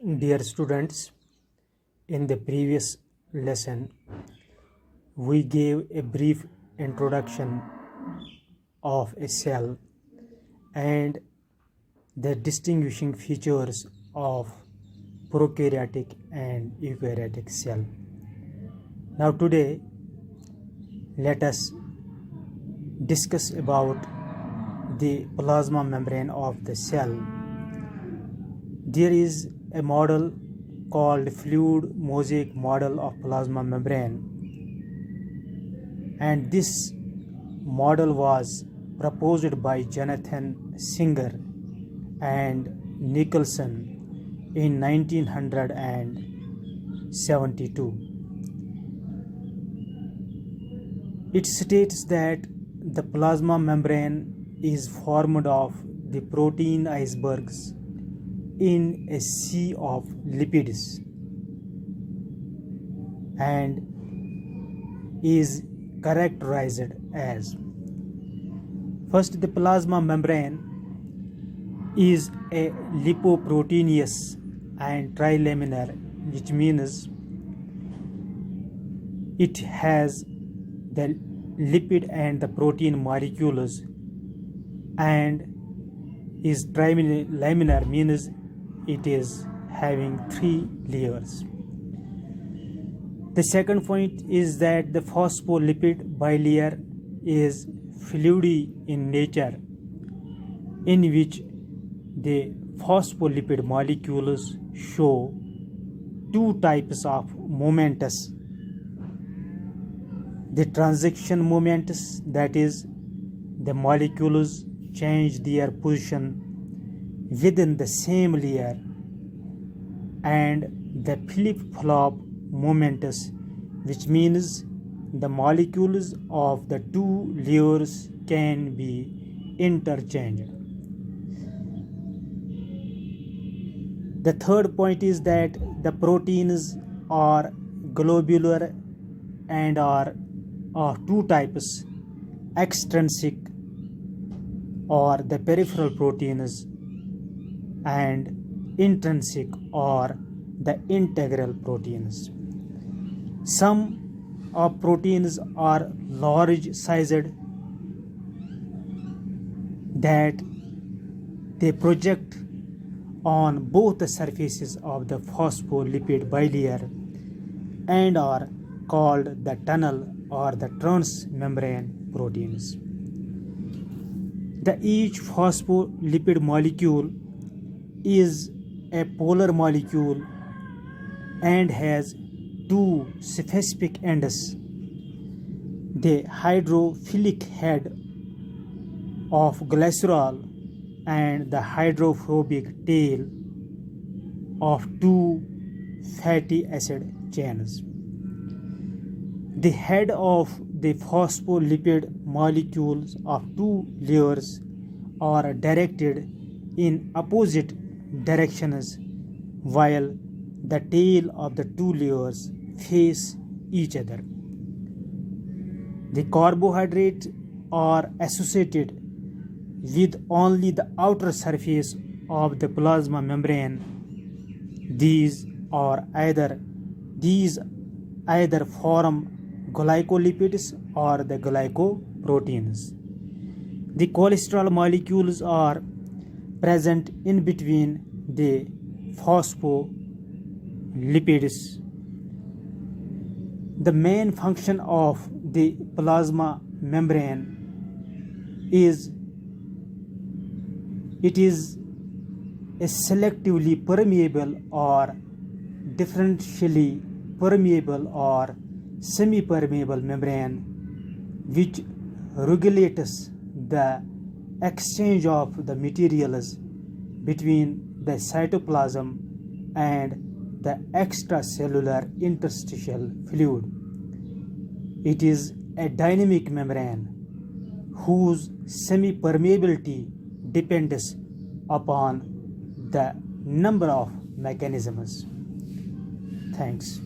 Dear students, in the previous lesson, we gave a brief introduction of a cell and the distinguishing features of prokaryotic and eukaryotic cell. Now today, let us discuss about the plasma membrane of the cell. There is a model called fluid mosaic model of plasma membrane, and this model was proposed by Jonathan Singer and Nicholson in 1972. It states that the plasma membrane is formed of the protein icebergs in a sea of lipids and is characterized as: first, the plasma membrane is a lipoproteinous and trilaminar, which means it has the lipid and the protein molecules, and is trilaminar means it is having 3 layers. The second point is that the phospholipid bilayer is fluidy in nature, in which the phospholipid molecules show 2 types of momentous: the transition momentous, that is, the molecules change their position within the same layer, and the flip-flop momentous, which means the molecules of the 2 layers can be interchanged. The third point is that the proteins are globular and are of 2 types: extrinsic or the peripheral proteins, and intrinsic or the integral proteins. Some of proteins are large sized, that they project on both the surfaces of the phospholipid bilayer and are called the tunnel or the transmembrane proteins. Each phospholipid molecule is a polar molecule and has 2 specific ends: the hydrophilic head of glycerol and the hydrophobic tail of 2 fatty acid chains. The head of the phospholipid molecules of 2 layers are directed in opposite directions, while the tail of the 2 layers face each other. The carbohydrates are associated with only the outer surface of the plasma membrane. These either form glycolipids or the glycoproteins. The cholesterol molecules are present in between the phospholipids. The main function of the plasma membrane is it is a selectively permeable or differentially permeable or semi-permeable membrane which regulates the exchange of the materials between the cytoplasm and the extracellular interstitial fluid. It is a dynamic membrane whose semi-permeability depends upon the number of mechanisms. Thanks.